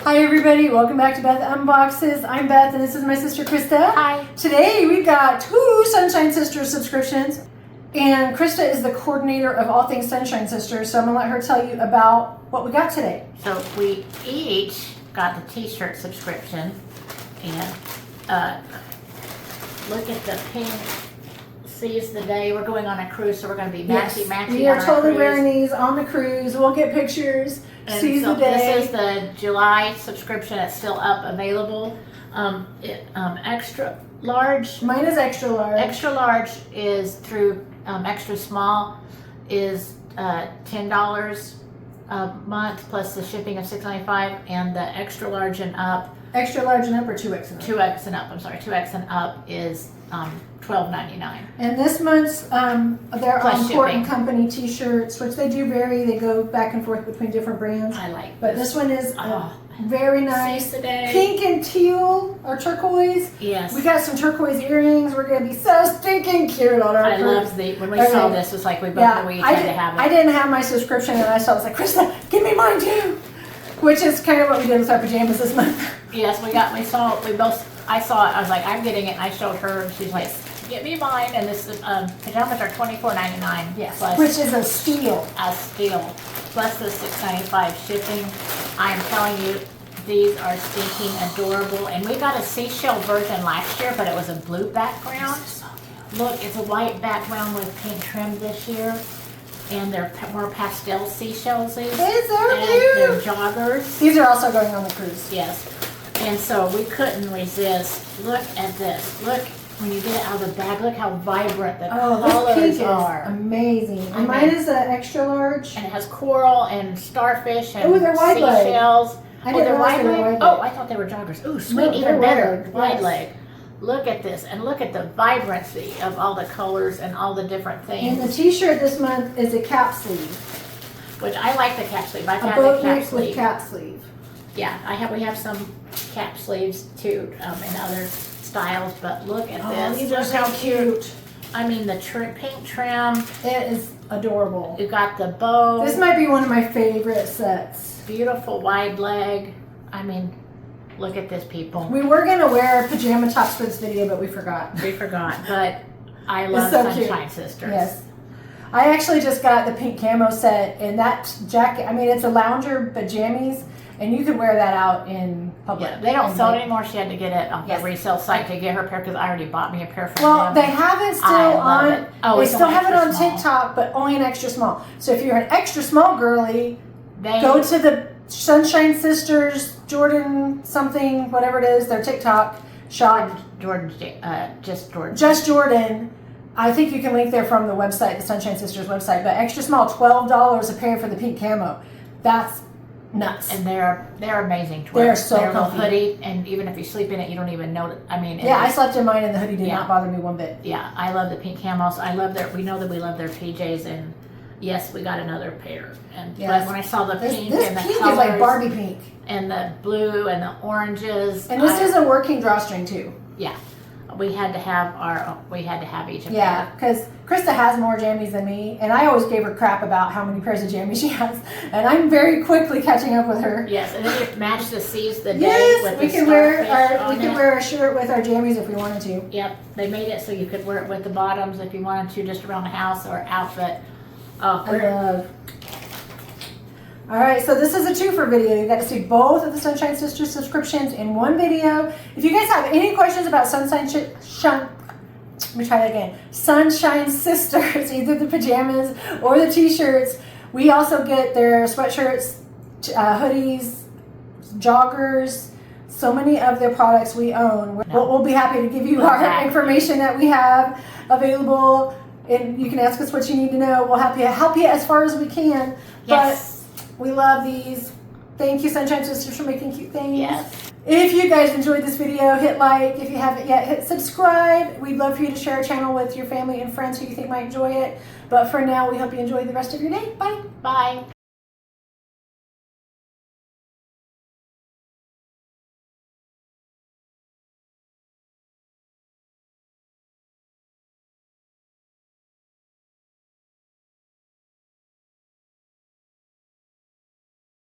Hi everybody, welcome back to Beth Unboxes. I'm Beth and this is my sister Krista. Hi. Today we got 2 Sunshine Sisters subscriptions and Krista is the coordinator of all things Sunshine Sisters, so I'm going to let her tell you about what we got today. So we each got the t-shirt subscription and look at the pink Seize the Day. We're going on a cruise, so we're going to be matchy-matchy. We are totally wearing these on the cruise. We'll get pictures. And Seize so the Day. This is the July subscription. It's still up, available. Extra large. Mine is extra large. Extra large is through extra small is $10 a month plus the shipping of $6.95, and the extra large and up. Extra large and up or 2X and up? 2X and up. I'm sorry, 2X and up is $12.99. And this month's they're Plus on Port and shipping. Company t-shirts, which they do vary. They go back and forth between different brands. I like But this one is very nice. Seize the Day. Pink and teal or turquoise. Yes. We got some turquoise earrings. We're gonna be so stinking cute on our I cruise. love when we saw this, it's like we both knew we had to have it. I didn't have my subscription and I saw it. I was like, Krista, give me mine too. Which is kind of what we did with our pajamas this month. Yes, I saw it, I was like, I'm getting it, and I showed her, and she's like, get me mine, and this is, pajamas are $24.99. Yes, plus which is a steal. a steal, plus the $6.95 shipping. I'm telling you, these are stinking adorable, and we got a seashell version last year, but it was a blue background. Look, it's a white background with pink trim this year, and they're more pastel seashells. It's so and cute. they're joggers. These are also going on the cruise. Yes, and so we couldn't resist. Look at this. Look, when you get it out of the bag, look how vibrant the This colors pink are. is amazing. And mine is an extra large. And it has coral and starfish and Ooh, they're wide leg. seashells. I didn't they're realize wide they were leg? wide leg. Oh, I thought they were joggers. Ooh, sweet, No, even they're better. wide leg, Wide yes. leg. Look at this, and look at the vibrancy of all the colors and all the different things. And the t-shirt this month is a cap sleeve. Which I like the cap sleeve. I've A had boat the cap neck with sleeve. cap sleeve. Yeah, we have some cap sleeves too, in other styles, but look at this. These are Look so how cute. I mean, the pink trim. It is adorable. You got the bow. This might be one of my favorite sets. Beautiful wide leg. I mean, look at this, people. We were going to wear pajama tops for this video, but we forgot. We forgot, but I love so Sunshine cute. Sisters. Yes. I actually just got the pink camo set, and that jacket, I mean, it's a lounger pajamas, and you could wear that out in public. Yeah, they don't sell it anymore. She had to get it off Yes. the resale site to get her pair because I already bought me a pair from Well, them. they have it still I love on. it. Oh, they it's still on have it extra on small. TikTok, but only an extra small. So if you're an extra small girly, They go to the Sunshine Sisters, Jordan something, whatever it is, their TikTok shop. Just Jordan. Just Jordan. I think you can link there from the website, the Sunshine Sisters website. But extra small, $12 a pair for the pink camo. That's nuts. And they're amazing to wear. They're so They're a little comfy. hoodie, and even if you sleep in it, you don't even know it. I mean, Yeah, I slept in mine and the hoodie did Yeah. not bother me one bit. Yeah, I love the pink camos. I love we know that we love their PJs, and yes, we got another pair. And Yes. but when I saw the pink This and the pink colors is like Barbie pink. and the blue and the oranges, And this is a working drawstring too. yeah, we had to have each of Yeah, them. because Krista has more jammies than me, and I always gave her crap about how many pairs of jammies she has, and I'm very quickly catching up with her. Yes, and then you match the Seize the Day Yes, with we the can wear starfish our on we can it. wear a shirt with our jammies if we wanted to. Yep, they made it so you could wear it with the bottoms if you wanted to, just around the house or outfit. Oh, I love. All right, so this is a twofer video. You got to see both of the Sunshine Sisters subscriptions in one video. If you guys have any questions about Sunshine Sisters, either the pajamas or the t-shirts, we also get their sweatshirts, hoodies, joggers, so many of their products we own. We'll be happy to give you our information that we have available, and you can ask us what you need to know. We'll help you as far as we can. yes. But we love these. Thank you, Sunshine Sisters, for making cute things. Yes. If you guys enjoyed this video, hit like. If you haven't yet, hit subscribe. We'd love for you to share our channel with your family and friends who you think might enjoy it. But for now, we hope you enjoy the rest of your day. Bye. Bye.